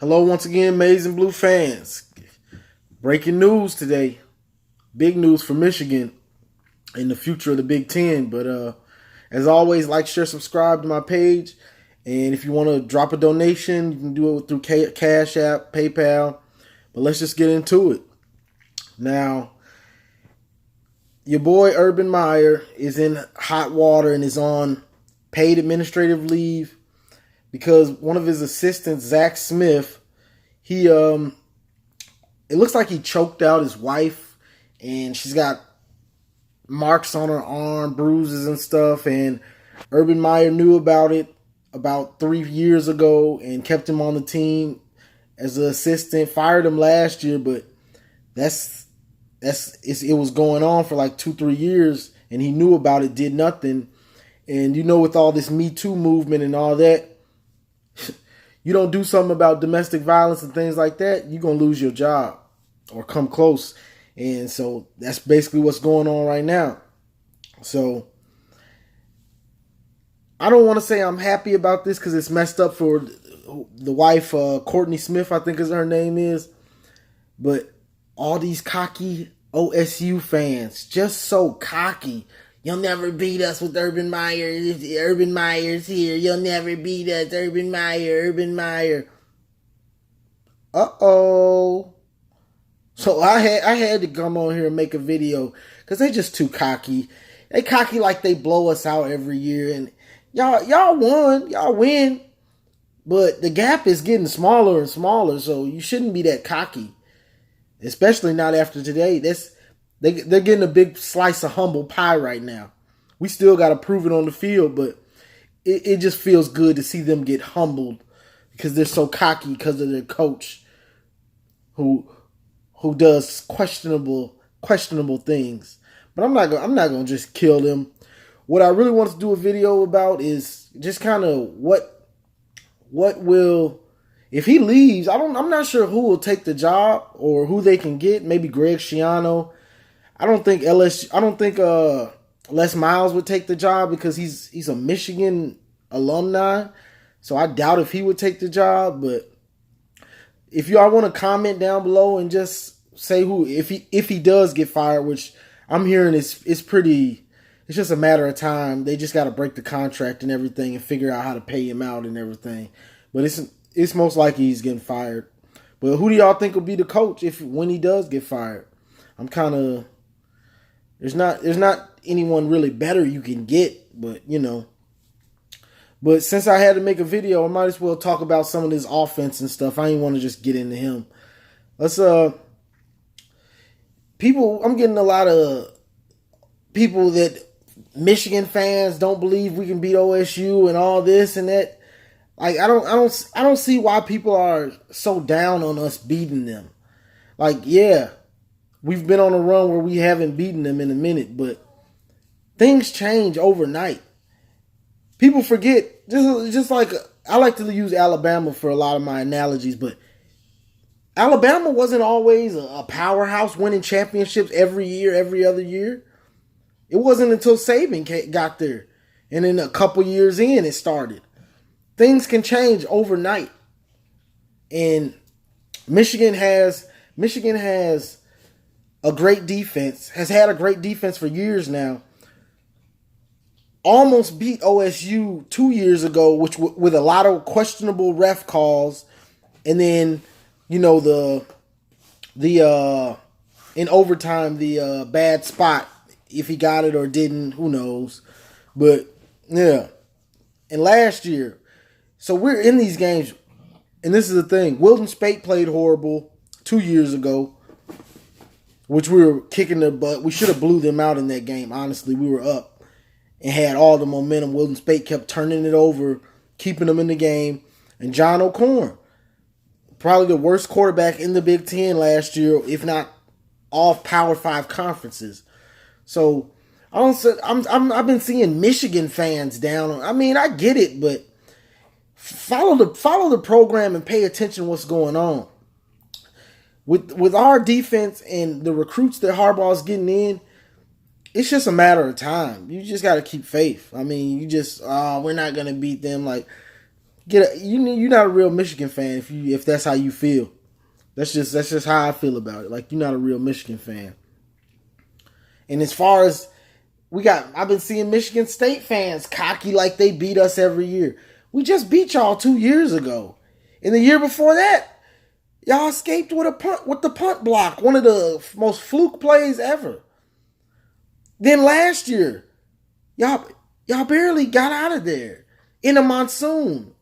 Hello once again, Maize and Blue fans. Breaking news today. Big news for Michigan in the future of the Big Ten. But as always, like, share, subscribe to my page. And if you want to drop a donation, you can do it through Cash App, PayPal. But let's just get into it. Now, your boy Urban Meyer is in hot water and is on paid administrative leave because one of his assistants, Zach Smith, he it looks like he choked out his wife, and she's got marks on her arm, bruises and stuff. And Urban Meyer knew about it about 3 years ago and kept him on the team as an assistant. Fired him last year, but it was going on for like 2-3 years, and he knew about it, did nothing. And with all this Me Too movement and all that, you don't do something about domestic violence and things like that, you're going to lose your job or come close. And so that's basically what's going on right now. So I don't want to say I'm happy about this because it's messed up for the wife, Courtney Smith, I think is her name is. But all these cocky OSU fans, just so cocky. You'll never beat us with Urban Meyer. Urban Meyer's here. You'll never beat us. Urban Meyer, Urban Meyer. Uh-oh. So I had to come on here and make a video because they're just too cocky. They cocky like they blow us out every year. And y'all won. Y'all win. But the gap is getting smaller and smaller, so you shouldn't be that cocky. Especially not after today. They're getting a big slice of humble pie right now. We still got to prove it on the field, but it just feels good to see them get humbled because they're so cocky because of their coach who does questionable things. But I'm not gonna just kill them. What I really want to do a video about is just kind of what will, if he leaves, I'm not sure who will take the job or who they can get. Maybe Greg Schiano. I don't think Les Miles would take the job because he's a Michigan alumni. So I doubt if he would take the job. But if y'all want to comment down below and just say who, if he does get fired, which I'm hearing it's just a matter of time. They just got to break the contract and everything and figure out how to pay him out and everything. But it's most likely he's getting fired. But who do y'all think will be the coach when he does get fired? I'm kind of, there's not anyone really better you can get, but But since I had to make a video, I might as well talk about some of this offense and stuff. I didn't want to just get into him. Let's I'm getting a lot of people that Michigan fans don't believe we can beat OSU and all this and that. Like I don't see why people are so down on us beating them. Like, yeah, we've been on a run where we haven't beaten them in a minute, but things change overnight. People forget, just like I like to use Alabama for a lot of my analogies, but Alabama wasn't always a powerhouse winning championships every year, every other year. It wasn't until Saban got there. And then a couple years in, it started. Things can change overnight. And Michigan has a great defense, has had a great defense for years now. Almost beat OSU 2 years ago, which with a lot of questionable ref calls. And then, the in overtime, the bad spot, if he got it or didn't, who knows. But, yeah. And last year, so we're in these games, and this is the thing. Wilton Spate played horrible 2 years ago, which we were kicking their butt. We should have blew them out in that game, honestly. We were up and had all the momentum. Wilton Spate kept turning it over, keeping them in the game. And John O'Corn, probably the worst quarterback in the Big Ten last year, if not all Power 5 conferences. So I've been seeing Michigan fans down. I mean, I get it, but follow the program and pay attention to what's going on. With our defense and the recruits that Harbaugh's getting in, it's just a matter of time. You just got to keep faith. I mean, we're not going to beat them. Like, You're not a real Michigan fan if that's how you feel. That's just how I feel about it. Like, you're not a real Michigan fan. And as far as I've been seeing Michigan State fans cocky like they beat us every year. We just beat y'all 2 years ago. And the year before that, y'all escaped with the punt block, one of the most fluke plays ever. Then last year, y'all barely got out of there in a monsoon.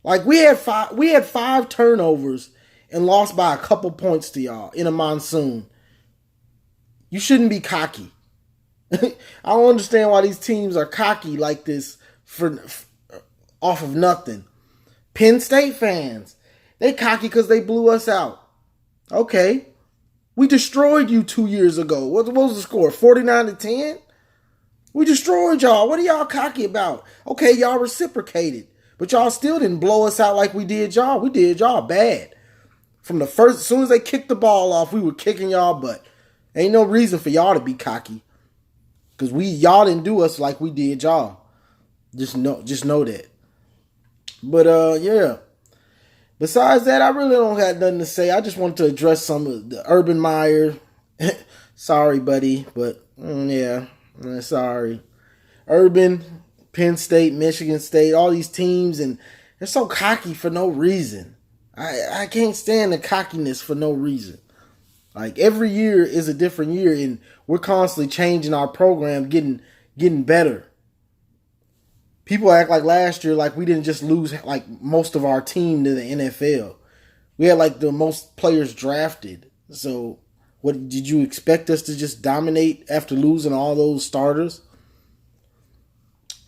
Like, we had five turnovers and lost by a couple points to y'all in a monsoon. You shouldn't be cocky. I don't understand why these teams are cocky like this off of nothing. Penn State fans, they cocky because they blew us out. Okay. We destroyed you 2 years ago. What was the score? 49-10? We destroyed y'all. What are y'all cocky about? Okay, y'all reciprocated. But y'all still didn't blow us out like we did y'all. We did y'all bad. From the first, as soon as they kicked the ball off, we were kicking y'all butt. Ain't no reason for y'all to be cocky. Because y'all didn't do us like we did y'all. Just know that. But yeah. Besides that, I really don't have nothing to say. I just wanted to address some of the Urban Meyer. Sorry, buddy, but yeah, sorry. Urban, Penn State, Michigan State, all these teams, and they're so cocky for no reason. I can't stand the cockiness for no reason. Like, every year is a different year, and we're constantly changing our program, getting better. People act like last year, like we didn't just lose like most of our team to the NFL. We had like the most players drafted. So, what did you expect us to just dominate after losing all those starters?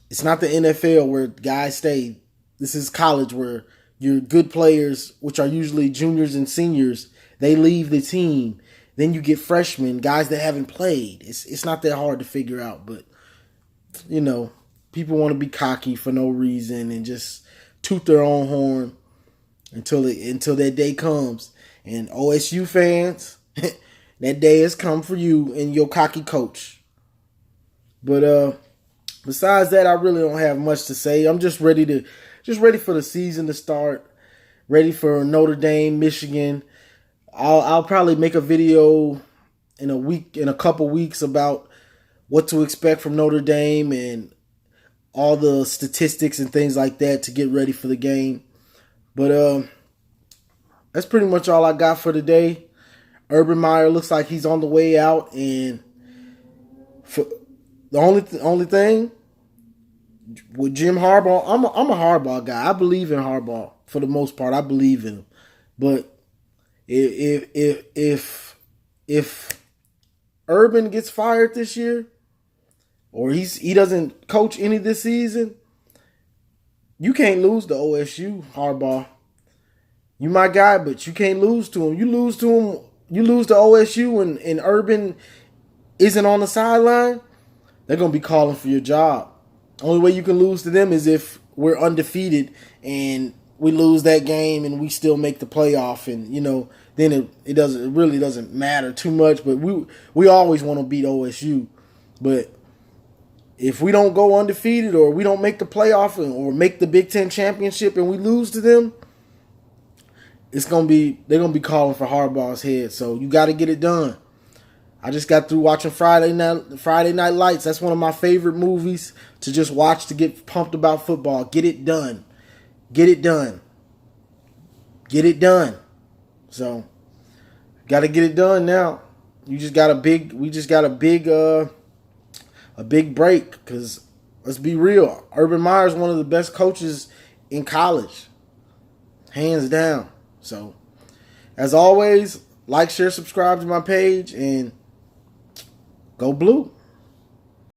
It's not the NFL where guys stay. This is college where your good players, which are usually juniors and seniors, they leave the team. Then you get freshmen, guys that haven't played. It's not that hard to figure out, but you know, people want to be cocky for no reason and just toot their own horn until that day comes. And OSU fans, that day has come for you and your cocky coach. But besides that, I really don't have much to say. I'm just ready for the season to start. Ready for Notre Dame, Michigan. I'll probably make a video in a couple weeks about what to expect from Notre Dame and all the statistics and things like that to get ready for the game. But that's pretty much all I got for today. Urban Meyer looks like he's on the way out, and the only thing with Jim Harbaugh, I'm a Harbaugh guy. I believe in Harbaugh for the most part. I believe in him, but if Urban gets fired this year, or he doesn't coach any this season, you can't lose to OSU, Harbaugh. You my guy, but you can't lose to him. You lose to OSU and Urban isn't on the sideline, they're going to be calling for your job. Only way you can lose to them is if we're undefeated and we lose that game and we still make the playoff, and then it really doesn't matter too much. But we always want to beat OSU. But if we don't go undefeated, or we don't make the playoff, or make the Big Ten championship, and we lose to them, they're gonna be calling for Harbaugh's head. So you got to get it done. I just got through watching Friday Night Lights. That's one of my favorite movies to just watch to get pumped about football. Get it done. Get it done. Get it done. So, got to get it done now. We just got a big break, because let's be real. Urban Meyer is one of the best coaches in college. Hands down. So, as always, like, share, subscribe to my page, and go Blue.